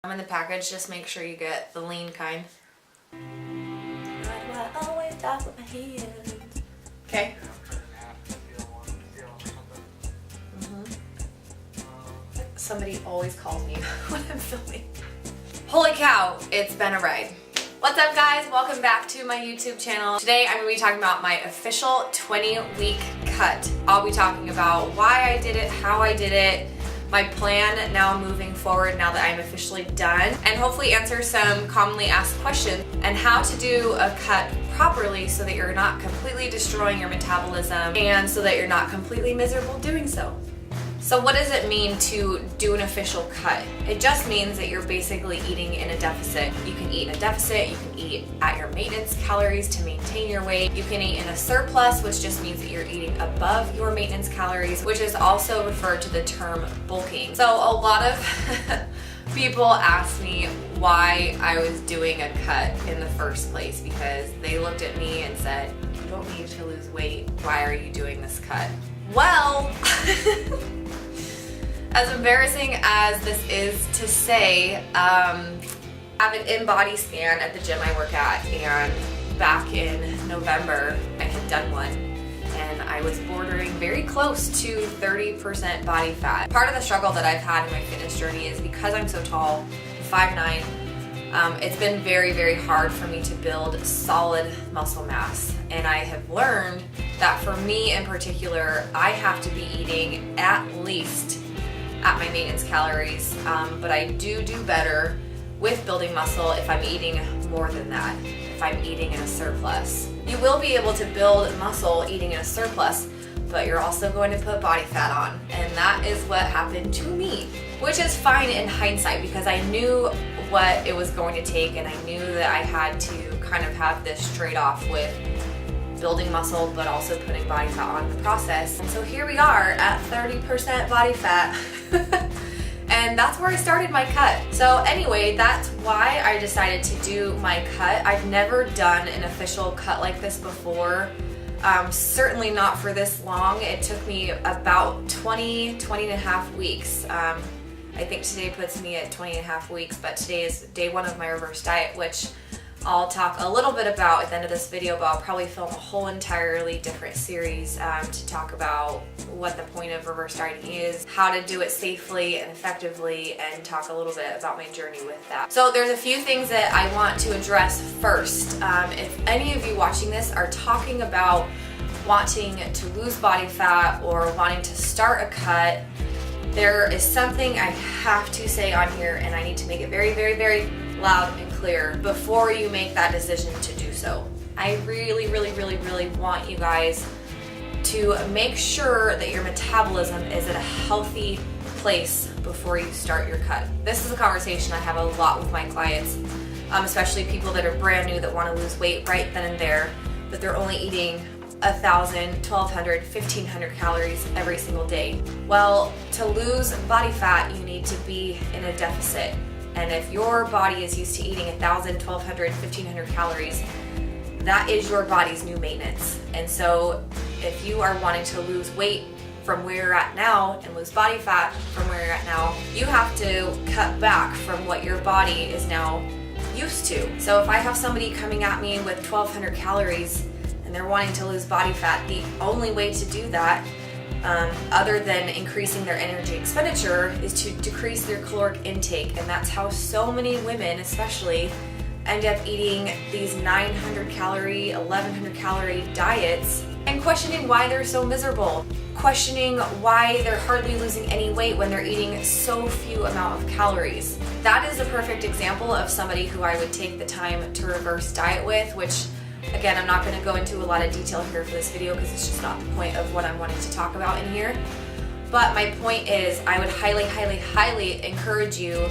In the package, just make sure you get the lean kind. Why do I always talk with my hands? Okay. Somebody always calls me when I'm filming. Holy cow, it's been a ride. What's up guys? Welcome back to my YouTube channel. Today I'm going to be talking about my official 20-week cut. I'll be talking about why I did it, how I did it, my plan now moving forward now that I'm officially done, and hopefully answer some commonly asked questions and how to do a cut properly so that you're not completely destroying your metabolism and so that you're not completely miserable doing so. So what does it mean to do an official cut? It just means that you're basically eating in a deficit. You can eat in a deficit, you can eat at your maintenance calories to maintain your weight. You can eat in a surplus, which just means that you're eating above your maintenance calories, which is also referred to the term bulking. So a lot of people ask me why I was doing a cut in the first place because they looked at me and said, "You don't need to lose weight. Why are you doing this cut?" Well, as embarrassing as this is to say, I have an in-body scan at the gym I work at, and back in November I had done one and I was bordering very close to 30% body fat. Part of the struggle that I've had in my fitness journey is because I'm so tall, 5'9", it's been very, very hard for me to build solid muscle mass. And I have learned that for me in particular, I have to be eating at least at my maintenance calories, but I do better with building muscle if I'm eating more than that, if I'm eating in a surplus. You will be able to build muscle eating in a surplus, but you're also going to put body fat on, and that is what happened to me, which is fine in hindsight because I knew what it was going to take, and I knew that I had to kind of have this trade-off with building muscle but also putting body fat on in the process. And so here we are at 30% body fat and that's where I started my cut. So anyway, that's why I decided to do my cut. I've never done an official cut like this before, certainly not for this long. It took me about 20 and a half weeks. I think today puts me at 20 and a half weeks, but today is day one of my reverse diet, which I'll talk a little bit about at the end of this video, but I'll probably film a whole entirely different series to talk about what the point of reverse dieting is, how to do it safely and effectively, and talk a little bit about my journey with that. So there's a few things that I want to address first. If any of you watching this are talking about wanting to lose body fat or wanting to start a cut, there is something I have to say on here, and I need to make it very, very, very loud and clear before you make that decision to do so. I really, really, really, really want you guys to make sure that your metabolism is at a healthy place before you start your cut. This is a conversation I have a lot with my clients, especially people that are brand new that want to lose weight right then and there, but they're only eating 1,000, 1,200, 1,500 calories every single day. Well, to lose body fat, you need to be in a deficit. And if your body is used to eating 1,000, 1,200, 1,500 calories, that is your body's new maintenance. And so if you are wanting to lose weight from where you're at now and lose body fat from where you're at now, you have to cut back from what your body is now used to. So if I have somebody coming at me with 1,200 calories and they're wanting to lose body fat, the only way to do that, other than increasing their energy expenditure, is to decrease their caloric intake. And that's how so many women especially end up eating these 900 calorie, 1,100 calorie diets and questioning why they're so miserable, questioning why they're hardly losing any weight when they're eating so few amount of calories. That is a perfect example of somebody who I would take the time to reverse diet with, which again, I'm not going to go into a lot of detail here for this video because it's just not the point of what I'm wanting to talk about in here. But my point is, I would highly, highly, highly encourage you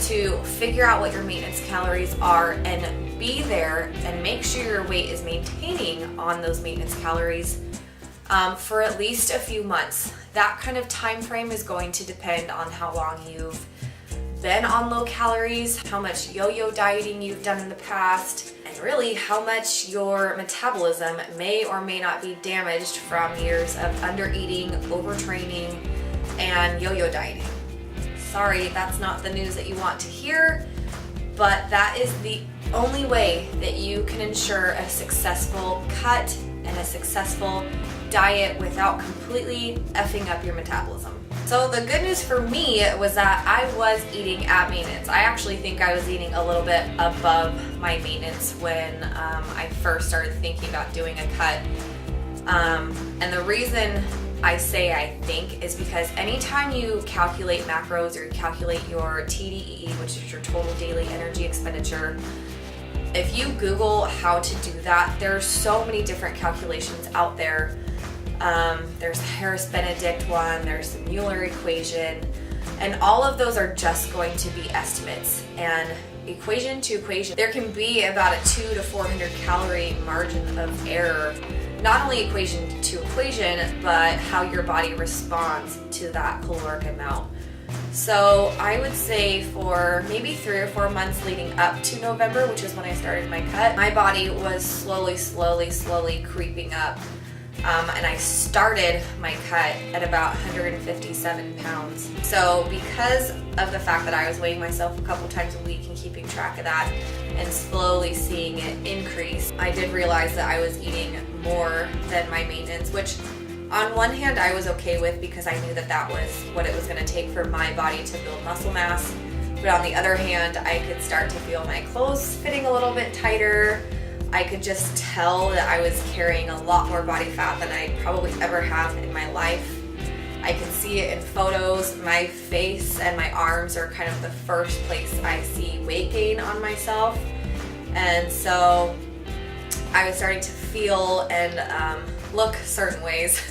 to figure out what your maintenance calories are and be there and make sure your weight is maintaining on those maintenance calories for at least a few months. That kind of time frame is going to depend on how long you've been on low calories, how much yo-yo dieting you've done in the past, and really how much your metabolism may or may not be damaged from years of under eating, overtraining, and yo-yo dieting. Sorry, that's not the news that you want to hear, but that is the only way that you can ensure a successful cut and a successful diet without completely effing up your metabolism. So the good news for me was that I was eating at maintenance. I actually think I was eating a little bit above my maintenance when I first started thinking about doing a cut. And the reason I say I think is because anytime you calculate macros or you calculate your TDEE, which is your total daily energy expenditure, if you Google how to do that, there's so many different calculations out there. There's the Harris-Benedict one, there's the Mueller equation, and all of those are just going to be estimates. And equation to equation, there can be about a 200 to 400 calorie margin of error, not only equation to equation, but how your body responds to that caloric amount. So I would say for maybe 3 or 4 months leading up to November, which is when I started my cut, my body was slowly creeping up. And I started my cut at about 157 pounds. So because of the fact that I was weighing myself a couple times a week and keeping track of that and slowly seeing it increase, I did realize that I was eating more than my maintenance, which on one hand I was okay with because I knew that that was what it was going to take for my body to build muscle mass. But on the other hand, I could start to feel my clothes fitting a little bit tighter. I could just tell that I was carrying a lot more body fat than I probably ever have in my life. I can see it in photos. My face and my arms are kind of the first place I see weight gain on myself. And so I was starting to feel and look certain ways.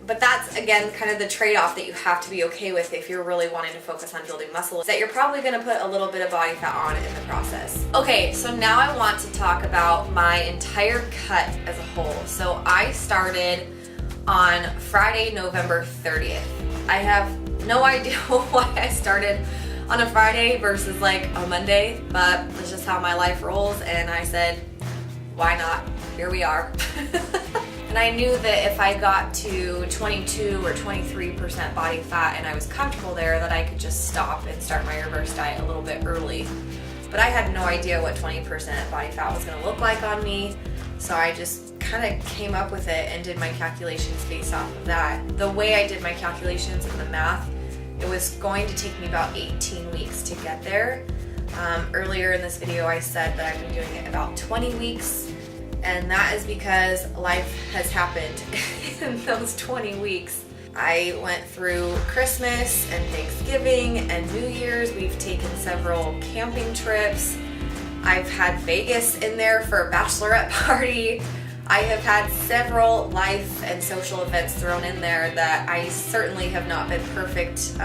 But that's, again, kind of the trade-off that you have to be okay with if you're really wanting to focus on building muscle, is that you're probably going to put a little bit of body fat on in the process. Okay, so now I want to talk about my entire cut as a whole. So I started on Friday, November 30th. I have no idea why I started on a Friday versus like a Monday, but that's just how my life rolls, and I said, why not? Here we are. And I knew that if I got to 22 or 23% body fat and I was comfortable there, that I could just stop and start my reverse diet a little bit early. But I had no idea what 20% body fat was going to look like on me, so I just kind of came up with it and did my calculations based off of that. The way I did my calculations and the math, it was going to take me about 18 weeks to get there. Earlier in this video I said that I've been doing it about 20 weeks. And that is because life has happened in those 20 weeks. I went through Christmas and Thanksgiving and New Year's. We've taken several camping trips. I've had Vegas in there for a bachelorette party. I have had several life and social events thrown in there that I certainly have not been perfect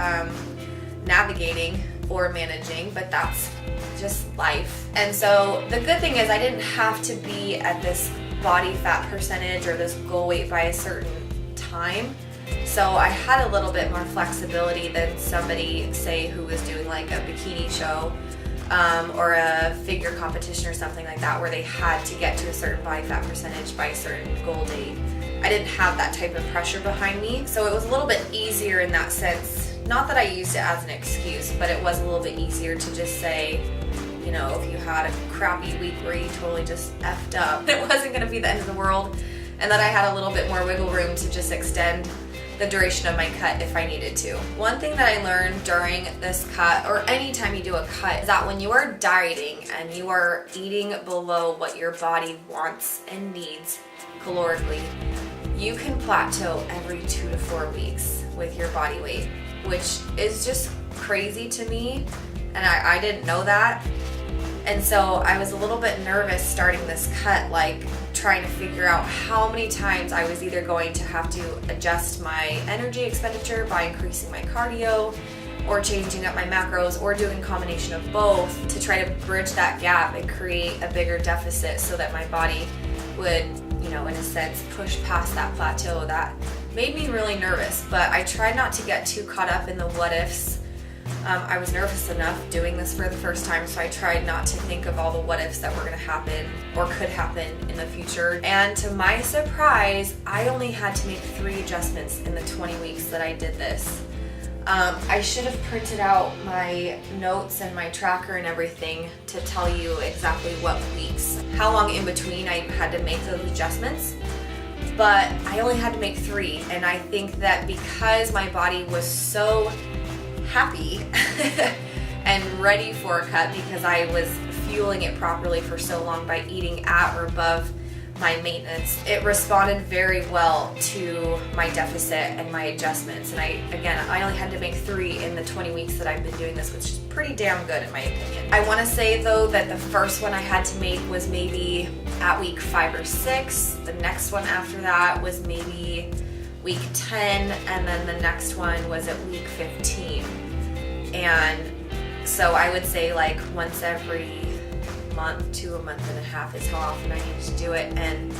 navigating or managing, but that's just life. And so the good thing is I didn't have to be at this body fat percentage or this goal weight by a certain time. So I had a little bit more flexibility than somebody, say, who was doing like a bikini show or a figure competition or something like that, where they had to get to a certain body fat percentage by a certain goal date. I didn't have that type of pressure behind me, so it was a little bit easier in that sense. Not that I used it as an excuse, but it was a little bit easier to just say, you know, if you had a crappy week where you totally just effed up, it wasn't going to be the end of the world, and that I had a little bit more wiggle room to just extend the duration of my cut if I needed to. One thing that I learned during this cut, or anytime you do a cut, is that when you are dieting and you are eating below what your body wants and needs calorically, you can plateau every 2 to 4 weeks with your body weight, which is just crazy to me, and I didn't know that. And so I was a little bit nervous starting this cut, like trying to figure out how many times I was either going to have to adjust my energy expenditure by increasing my cardio or changing up my macros or doing a combination of both to try to bridge that gap and create a bigger deficit so that my body would, you know, in a sense, push past that plateau. That made me really nervous, but I tried not to get too caught up in the what ifs. I was nervous enough doing this for the first time, so I tried not to think of all the what ifs that were going to happen or could happen in the future. And to my surprise, I only had to make 3 adjustments in the 20 weeks that I did this. I should have printed out my notes and my tracker and everything to tell you exactly what weeks, how long in between I had to make those adjustments, but I only had to make 3, and I think that because my body was so happy and ready for a cut because I was fueling it properly for so long by eating at or above my maintenance, it responded very well to my deficit and my adjustments. And I only had to make 3 in the 20 weeks that I've been doing this, which is pretty damn good in my opinion. I want to say though that the first one I had to make was maybe at week 5 or 6. The next one after that was maybe week 10, and then the next one was at week 15. And so I would say like once every month to a month and a half is how often I needed to do it. And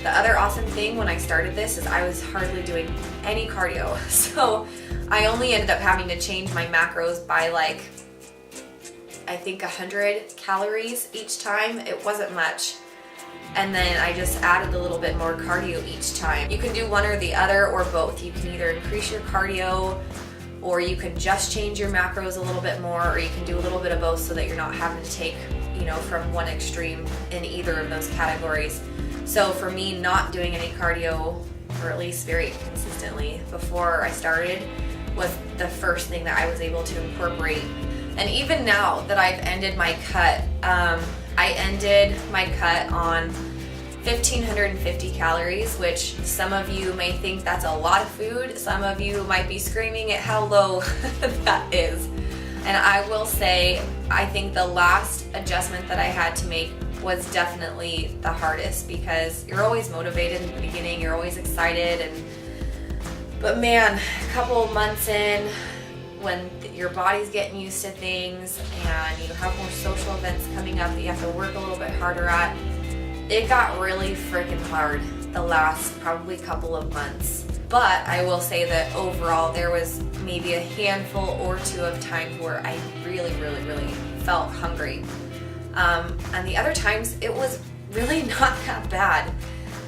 the other awesome thing when I started this is I was hardly doing any cardio. So I only ended up having to change my macros by like, I think 100 calories each time. It wasn't much. And then I just added a little bit more cardio each time. You can do one or the other or both. You can either increase your cardio, or you can just change your macros a little bit more, or you can do a little bit of both so that you're not having to take, from one extreme in either of those categories. So for me, not doing any cardio, or at least very consistently before I started, was the first thing that I was able to incorporate. And even now that I've ended my cut, I ended my cut on 1,550 calories, which some of you may think that's a lot of food. Some of you might be screaming at how low that is. And I will say, I think the last adjustment that I had to make was definitely the hardest, because you're always motivated in the beginning, you're always excited, but man, a couple of months in, when your body's getting used to things and you have more social events coming up that you have to work a little bit harder at, it got really freaking hard the last probably couple of months. But I will say that overall there was maybe a handful or 2 of times where I really felt hungry. And the other times it was really not that bad.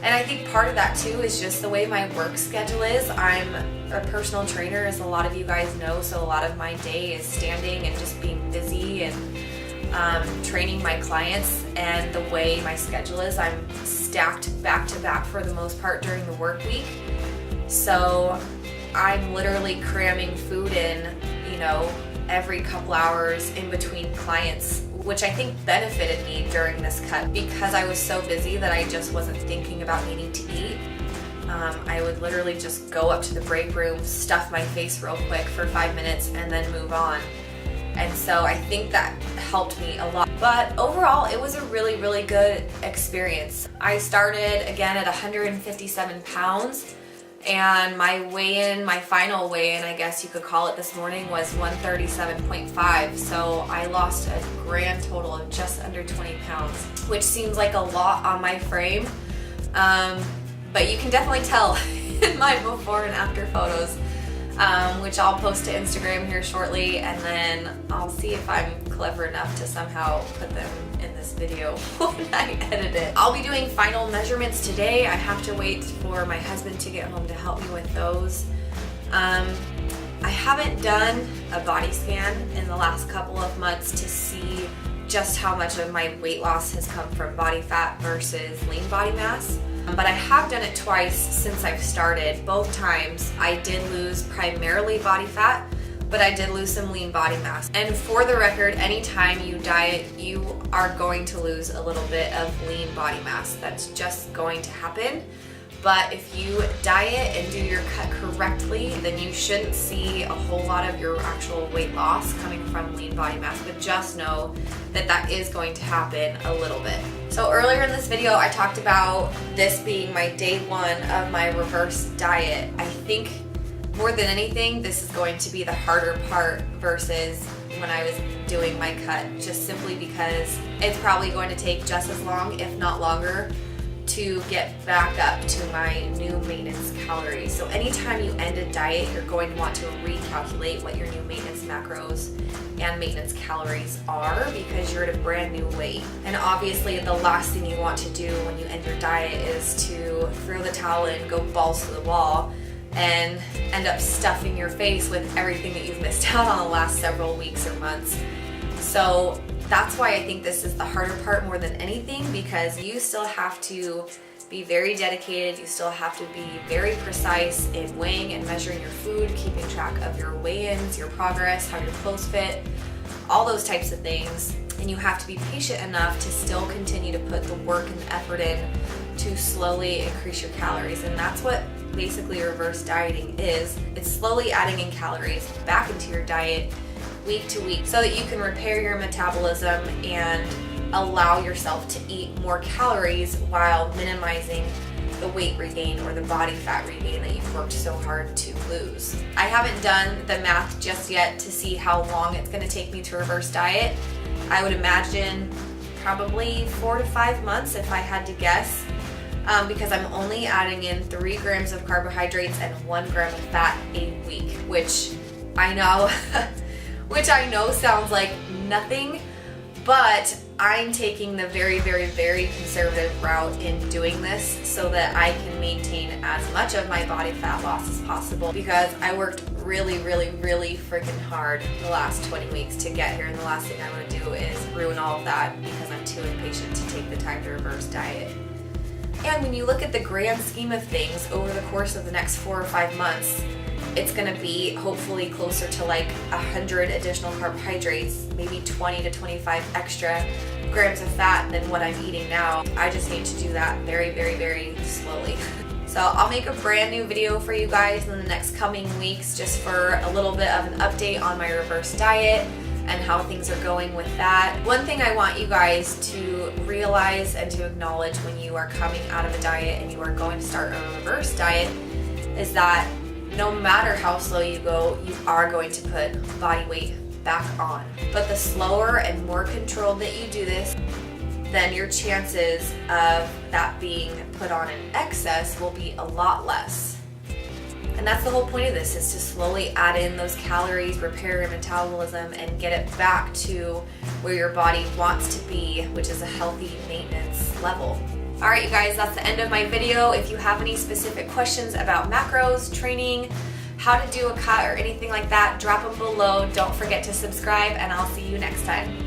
And I think part of that too is just the way my work schedule is. I'm a personal trainer, as a lot of you guys know, so a lot of my day is standing and just being busy and training my clients. And the way my schedule is, I'm stacked back to back for the most part during the work week. So I'm literally cramming food in, every couple hours in between clients, which I think benefited me during this cut because I was so busy that I just wasn't thinking about needing to eat. I would literally just go up to the break room, stuff my face real quick for 5 minutes, and then move on. And so I think that helped me a lot. But overall, it was a really good experience. I started again at 157 pounds. And my weigh-in, my final weigh-in, I guess you could call it, this morning was 137.5. So I lost a grand total of just under 20 pounds, which seems like a lot on my frame. But you can definitely tell in my before and after photos, which I'll post to Instagram here shortly. And then I'll see if I'm clever enough to somehow put them in this video when I edit it. I'll be doing final measurements today. I have to wait for my husband to get home to help me with those. I haven't done a body scan in the last couple of months to see just how much of my weight loss has come from body fat versus lean body mass. But I have done it twice since I've started. Both times I did lose primarily body fat, but I did lose some lean body mass. And for the record, anytime you diet, you are going to lose a little bit of lean body mass. That's just going to happen. But if you diet and do your cut correctly, then you shouldn't see a whole lot of your actual weight loss coming from lean body mass. But just know that that is going to happen a little bit. So earlier in this video, I talked about this being my day 1 of my reverse diet. I think more than anything, this is going to be the harder part versus when I was doing my cut, just simply because it's probably going to take just as long, if not longer, to get back up to my new maintenance calories. So anytime you end a diet, you're going to want to recalculate what your new maintenance macros and maintenance calories are, because you're at a brand new weight. And obviously the last thing you want to do when you end your diet is to throw the towel in, go balls to the wall, and end up stuffing your face with everything that you've missed out on the last several weeks or months. So that's why I think this is the harder part more than anything, because you still have to be very dedicated. You still have to be very precise in weighing and measuring your food, keeping track of your weigh-ins, your progress, how your clothes fit, all those types of things. And you have to be patient enough to still continue to put the work and the effort in to slowly increase your calories. And that's what basically reverse dieting is. It's slowly adding in calories back into your diet week to week so that you can repair your metabolism and allow yourself to eat more calories while minimizing the weight regain or the body fat regain that you've worked so hard to lose. I haven't done the math just yet to see how long it's going to take me to reverse diet. I would imagine probably 4 to 5 months if I had to guess, because I'm only adding in 3 grams of carbohydrates and 1 gram of fat a week, which I know sounds like nothing, but I'm taking the very, very, very conservative route in doing this so that I can maintain as much of my body fat loss as possible, because I worked really, really, really freaking hard the last 20 weeks to get here, and the last thing I want to do is ruin all of that because I'm too impatient to take the time to reverse diet. And when you look at the grand scheme of things over the course of the next 4 or 5 months, it's going to be hopefully closer to like 100 additional carbohydrates, maybe 20 to 25 extra grams of fat than what I'm eating now. I just need to do that very, very, very slowly. So I'll make a brand new video for you guys in the next coming weeks, just for a little bit of an update on my reverse diet and how things are going with that. One thing I want you guys to realize and to acknowledge when you are coming out of a diet and you are going to start a reverse diet is that no matter how slow you go, you are going to put body weight back on. But the slower and more controlled that you do this, then your chances of that being put on in excess will be a lot less. And that's the whole point of this, is to slowly add in those calories, repair your metabolism, and get it back to where your body wants to be, which is a healthy maintenance level. Alright you guys, that's the end of my video. If you have any specific questions about macros, training, how to do a cut, or anything like that, drop them below. Don't forget to subscribe, and I'll see you next time.